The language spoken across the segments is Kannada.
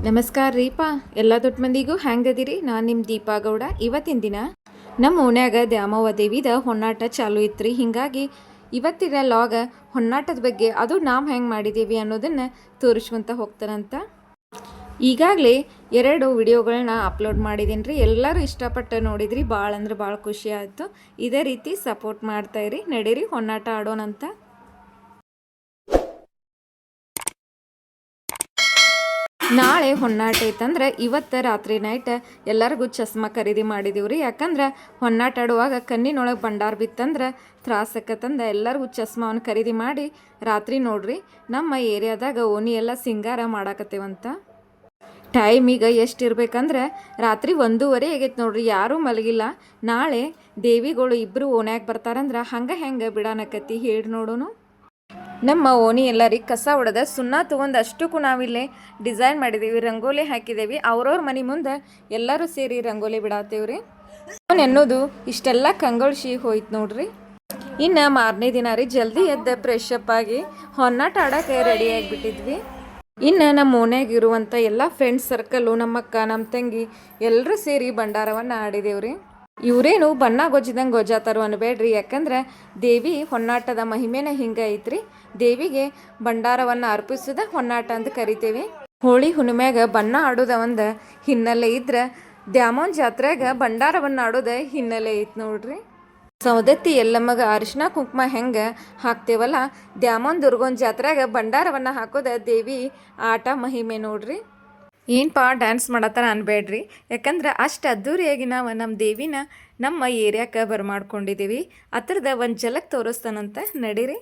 ನಮಸ್ಕಾರ ರೀಪಾ ಎಲ್ಲ ದೊಡ್ಡ ಮಂದಿಗೂ ಹ್ಯಾಂಗದಿರಿ. ನಾನು ನಿಮ್ಮ ದೀಪಾ ಗೌಡ. ಇವತ್ತಿನ ದಿನ ನಮ್ಮ ಓಣ್ಯಾಗ ದ್ಯಾಮವ್ವ ದೇವಿದ ಹೊನ್ನಾಟ ಚಾಲು ಇತ್ರಿ. ಹೀಗಾಗಿ ಇವತ್ತಿನ ಲಾಗ ಹೊನ್ನಾಟದ ಬಗ್ಗೆ ಅದು ನಾವು ಹೆಂಗೆ ಮಾಡಿದ್ದೀವಿ ಅನ್ನೋದನ್ನು ತೋರಿಸ್ಕೊಂತ ಹೋಗ್ತಾರಂತ. ಈಗಾಗಲೇ 2 ವಿಡಿಯೋಗಳನ್ನ ಅಪ್ಲೋಡ್ ಮಾಡಿದ್ದೀನಿ ರೀ. ಎಲ್ಲರೂ ಇಷ್ಟಪಟ್ಟು ನೋಡಿದ್ರಿ. ಭಾಳ ಅಂದ್ರೆ ಭಾಳ ಖುಷಿ ಆಯಿತು. ಇದೇ ರೀತಿ ಸಪೋರ್ಟ್ ಮಾಡ್ತಾಯಿರಿ. ನಡೀರಿ ಹೊನ್ನಾಟ ಆಡೋಣಂತ. ನಾಳೆ ಹೊನ್ನಾಟ ಐತಂದ್ರೆ ಇವತ್ತು ರಾತ್ರಿ ನೈಟ್ ಎಲ್ಲರಿಗೂ ಚಸ್ಮಾ ಖರೀದಿ ಮಾಡಿದೀವಿ ರೀ. ಯಾಕಂದ್ರೆ ಹೊನ್ನಾಟ ಆಡುವಾಗ ಕಣ್ಣಿನೊಳಗೆ ಬಂಡಾರ ಬಿತ್ತಂದ್ರೆ ತ್ರಾಸಕ್ಕತ್ತಂದ ಎಲ್ಲರಿಗೂ ಚಸ್ಮಾವನ್ನು ಖರೀದಿ ಮಾಡಿ ರಾತ್ರಿ ನೋಡ್ರಿ ನಮ್ಮ ಏರಿಯಾದಾಗ ಓಣಿ ಎಲ್ಲ ಸಿಂಗಾರ ಮಾಡಾಕತ್ತೇವಂತ. ಟೈಮ್ ಈಗ ಎಷ್ಟು ಇರ್ಬೇಕಂದ್ರೆ ರಾತ್ರಿ 1:30 ಆಗೈತೆ ನೋಡ್ರಿ. ಯಾರೂ ಮಲಗಿಲ್ಲ. ನಾಳೆ ದೇವಿಗಳು ಇಬ್ಬರು ಓಣ್ಯಾಗ ಬರ್ತಾರಂದ್ರೆ ಹೆಂಗೆ ಬಿಡಾನಕತ್ತಿ ಹೇಳಿ ನೋಡೋನು. ನಮ್ಮ ಓಣಿ ಎಲ್ಲರಿಗೆ ಕಸ ಹೊಡೆದ ಸುಣ್ಣ ತೊಗೊಂಡು ಅಷ್ಟಕ್ಕೂ ನಾವಿಲ್ಲೇ ಡಿಸೈನ್ ಮಾಡಿದ್ದೀವಿ, ರಂಗೋಲಿ ಹಾಕಿದ್ದೀವಿ. ಅವ್ರವ್ರ ಮನೆ ಮುಂದೆ ಎಲ್ಲರೂ ಸೇರಿ ರಂಗೋಲಿ ಬಿಡಾತ್ತೇವ್ರಿ. ಅನ್ನೋದು ಇಷ್ಟೆಲ್ಲ ಕಂಗೊಳಿಸಿ ಹೋಯ್ತು ನೋಡ್ರಿ. ಇನ್ನು ಮಾರನೇ ದಿನ ರೀ ಜಲ್ದಿ ಎದ್ದು ಫ್ರೆಶ್ ಅಪ್ ಆಗಿ ಹೊನ್ನಾಟ ಆಡೋಕ್ಕೆ ರೆಡಿ ಆಗಿಬಿಟ್ಟಿದ್ವಿ. ಇನ್ನು ನಮ್ಮ ಓಣ್ಯಾಗಿರುವಂಥ ಎಲ್ಲ ಫ್ರೆಂಡ್ಸ್ ಸರ್ಕಲ್ಲು, ನಮ್ಮಕ್ಕ ನಮ್ಮ ತಂಗಿ ಎಲ್ಲರೂ ಸೇರಿ ಭಂಡಾರವನ್ನು ಆಡಿದೇವ್ರಿ. ಇವರೇನು ಬಣ್ಣ ಗೊಜ್ಜಿದಂಗೆ ಗೊಜ್ಜಾತಾರೋ ಅನ್ಬೇಡ್ರಿ. ಯಾಕಂದ್ರೆ ದೇವಿ ಹೊನ್ನಾಟದ ಮಹಿಮೆನ ಹಿಂಗೆ ಐತ್ರಿ. ದೇವಿಗೆ ಭಂಡಾರವನ್ನು ಅರ್ಪಿಸೋದ ಹೊನ್ನಾಟ ಅಂತ ಕರಿತೇವೆ. ಹೋಳಿ ಹುಣ್ಣಿಮ್ಯಾಗ ಬಣ್ಣ ಆಡೋದ ಒಂದು ಹಿನ್ನೆಲೆ ಇದ್ರೆ ದ್ಯಾಮವ್ವನ ಜಾತ್ರೆಯಾಗ ಭಂಡಾರವನ್ನು ಆಡೋದ ಹಿನ್ನೆಲೆ ಐತೆ ನೋಡ್ರಿ. ಸೌದತ್ತಿ ಎಲ್ಲಮ್ಮಗ ಅರಿಶಿನ ಕುಂಕುಮ ಹೆಂಗೆ ಹಾಕ್ತೇವಲ್ಲ, ದ್ಯಾಮವ್ವನ ದುರ್ಗವ್ವನ ಜಾತ್ರೆಯಾಗ ಭಂಡಾರವನ್ನು ಹಾಕೋದ ದೇವಿ ಆಟ ಮಹಿಮೆ ನೋಡ್ರಿ. ಏನಪ್ಪ ಡ್ಯಾನ್ಸ್ ಮಾಡತ್ತಾರ ಅನ್ಬೇಡ್ರಿ. ಯಾಕಂದ್ರೆ ಅಷ್ಟು ಅದ್ದೂರಿಯಾಗಿ ನಾವು ನಮ್ಮ ದೇವಿನ ನಮ್ಮ ಏರಿಯಾಕ್ಕೆ ಬರ್ಮಾಡ್ಕೊಂಡಿದ್ದೀವಿ. ಅದ್ರದ ಒಂದು ಝಲಕ್ ತೋರಿಸ್ತಾನಂತ ನಡೀರಿ.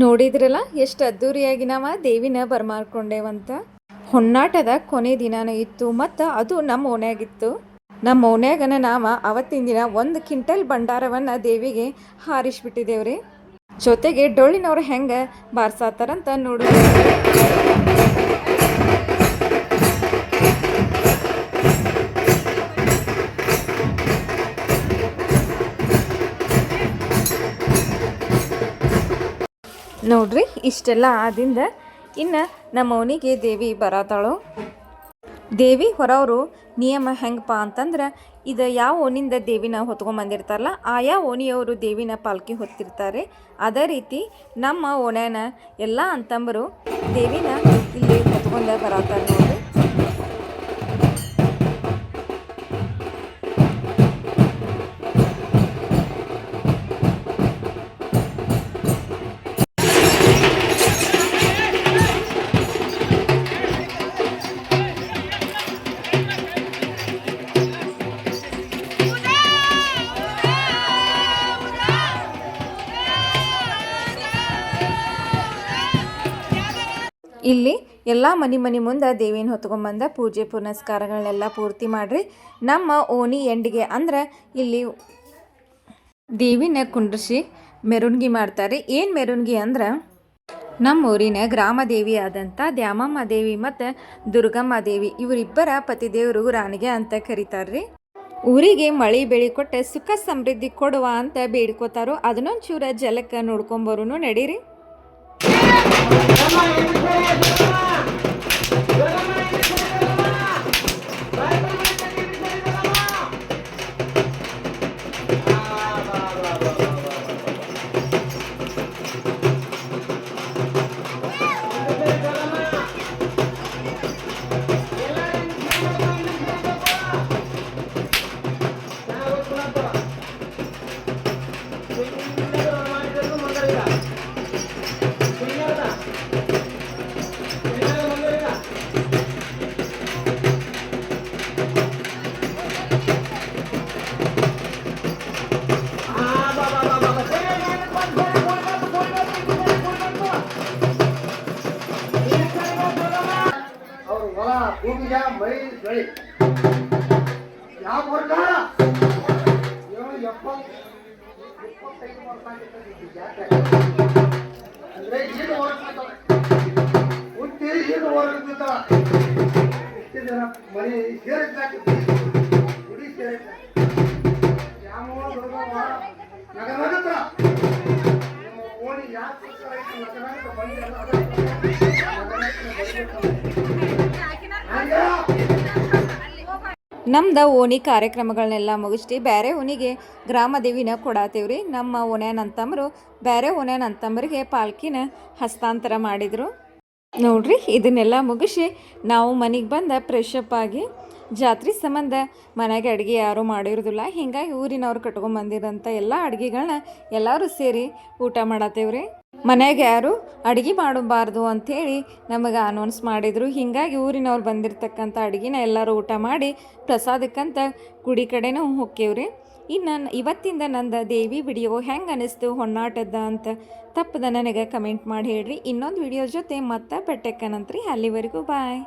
ನೋಡಿದ್ರಲ್ಲ ಎಷ್ಟು ಅದ್ದೂರಿಯಾಗಿ ನಾವು ದೇವಿನ ಬರ್ಮಾಡ್ಕೊಂಡೇವಂತ. ಹೊನ್ನಾಟದ ಕೊನೆ ದಿನಾನೂ ಇತ್ತು ಮತ್ತು ಅದು ನಮ್ಮ ಓಣ್ಯಾಗಿತ್ತು. ನಮ್ಮ ಓಣ್ಯಾಗನ ನಾವು ಅವತ್ತಿನ ದಿನ 1 ಕ್ವಿಂಟಲ್ ಭಂಡಾರವನ್ನು ದೇವಿಗೆ ಹಾರಿಸ್ಬಿಟ್ಟಿದ್ದೇವ್ರಿ. ಜೊತೆಗೆ ಡೊಳ್ಳಿನವ್ರು ಹೆಂಗೆ ಬಾರ್ಸಾತಾರಂತ ನೋಡಿದ್ವಿ. ನೋಡ್ರಿ ಇಷ್ಟೆಲ್ಲ ಆದಿಂದ ಇನ್ನು ನಮ್ಮ ಓಣಿಗೆ ದೇವಿ ಬರತಾಳು. ದೇವಿ ಹೊರವರು ನಿಯಮ ಹೆಂಗಪ್ಪ ಅಂತಂದ್ರೆ ಇದು ಯಾವ ಓಣಿಯಿಂದ ದೇವಿನ ಹೊತ್ಕೊಂಡ್ಬಂದಿರ್ತಾರಲ್ಲ ಆಯಾ ಓಣಿಯವರು ದೇವಿನ ಪಾಲ್ಕಿ ಹೊತ್ತಿರ್ತಾರೆ. ಅದೇ ರೀತಿ ನಮ್ಮ ಓಣ್ಯಾನ ಎಲ್ಲ ಅಂತಂಬರು ದೇವಿನ ಇಲ್ಲಿ ಹೊತ್ಕೊಂಡು ಬರತಾರೆ ನೋಡ್ರಿ. ಇಲ್ಲಿ ಎಲ್ಲ ಮನೆ ಮುಂದೆ ದೇವಿನ ಹೊತ್ಕೊಂಬಂದ ಪೂಜೆ ಪುನಸ್ಕಾರಗಳನ್ನೆಲ್ಲ ಪೂರ್ತಿ ಮಾಡಿರಿ. ನಮ್ಮ ಓಣಿ ಎಂಡಿಗೆ ಅಂದ್ರೆ ಇಲ್ಲಿ ದೇವಿನ ಕುಂಡ್ರಿಸಿ ಮೆರವಣಿಗೆ ಮಾಡ್ತಾರೆ. ಏನು ಮೆರವಣಿಗೆ ಅಂದ್ರೆ ನಮ್ಮ ಊರಿನ ಗ್ರಾಮ ದೇವಿ ಆದಂಥ ದ್ಯಾಮಮ್ಮ ದೇವಿ ಮತ್ತು ದುರ್ಗಮ್ಮ ದೇವಿ ಇವರಿಬ್ಬರ ಪತಿದೇವರು ರಾಣಿಗೆ ಅಂತ ಕರೀತಾರೆ. ಊರಿಗೆ ಮಳೆ ಬೆಳೆ ಕೊಟ್ಟು ಸುಖ ಸಮೃದ್ಧಿ ಕೊಡುವ ಅಂತ ಬೇಡ್ಕೋತಾರೋ. ಅದನ್ನೊಂಚೂರ ಜಲಕ್ಕೆ ನೋಡ್ಕೊಂಬರೋನು ನಡೀರಿ. ಹೊಲ ಭೂಮಿಗೆ ಮೈ ಬೆಳಿ ಯಾವ ವರ್ಗ 25 ವರ್ಷ ಅಂದ್ರೆ ಈಗ ಹೊರಡ್ತಾವ ಹುಟ್ಟಿ ಈಗ ಹೊರಡ್ತಿದ್ದಾವ ಇಷ್ಟು ಜನ ಮನೆ ಸೇರಿದ್ದಾಕಿದ್ವಿ ಗುಡಿ ಸೇರಿದ್ದ ಯಾವ ನಗನಗತ್ರ ನಿಮ್ಮ ಓಣಿ ಯಾಕೆ ನಗನಗತ್ರ ನಮ್ದು ಓಣಿ ಕಾರ್ಯಕ್ರಮಗಳನ್ನೆಲ್ಲ ಮುಗಿಸ್ತಿ ಬೇರೆ ಓಣಿಗೆ ಗ್ರಾಮ ದೇವಿನ ಕೊಡಾತೀವ್ರಿ. ನಮ್ಮ ಓಣ್ಯಾನ ಅಂತಂಬರು ಬೇರೆ ಓಣ್ಯಾನ ಅಂತಂಬರಿಗೆ ಪಾಲ್ಕಿನ ಹಸ್ತಾಂತರ ಮಾಡಿದರು ನೋಡ್ರಿ. ಇದನ್ನೆಲ್ಲ ಮುಗಿಸಿ ನಾವು ಮನೆಗೆ ಬಂದ ಫ್ರೆಶಪ್ ಆಗಿ ಜಾತ್ರೆ ಸಂಬಂಧ ಮನೆಗೆ ಅಡುಗೆ ಯಾರೂ ಮಾಡಿರೋದಿಲ್ಲ. ಹೀಗಾಗಿ ಊರಿನವ್ರು ಕಟ್ಕೊಂಬಂದಿರೋಂಥ ಎಲ್ಲ ಅಡುಗೆಗಳನ್ನ ಎಲ್ಲರೂ ಸೇರಿ ಊಟ ಮಾಡತ್ತೇವ್ರಿ. ಮನೆಗೆ ಯಾರು ಅಡುಗೆ ಮಾಡಬಾರ್ದು ಅಂಥೇಳಿ ನಮಗೆ ಅನೌನ್ಸ್ ಮಾಡಿದರು. ಹೀಗಾಗಿ ಊರಿನವ್ರು ಬಂದಿರತಕ್ಕಂಥ ಅಡುಗೆನ ಎಲ್ಲರೂ ಊಟ ಮಾಡಿ ಪ್ರಸಾದಕ್ಕಂತ ಗುಡಿ ಕಡೆನೂ ಹೋಕ್ಕೇವ್ರಿ. ಇನ್ನು ಇವತ್ತಿಂದ ನಂದು ದೇವಿ ವಿಡಿಯೋ ಹೆಂಗೆ ಅನ್ನಿಸ್ತು ಹೊನ್ನಾಟದ ಅಂತ ತಪ್ಪದ ನನಗೆ ಕಮೆಂಟ್ ಮಾಡಿ ಹೇಳ್ರಿ. ಇನ್ನೊಂದು ವಿಡಿಯೋ ಜೊತೆ ಮತ್ತೆ ಬೆಟ್ಟಕ್ಕನಂತ್ರಿ. ಅಲ್ಲಿವರೆಗೂ ಬಾಯ್.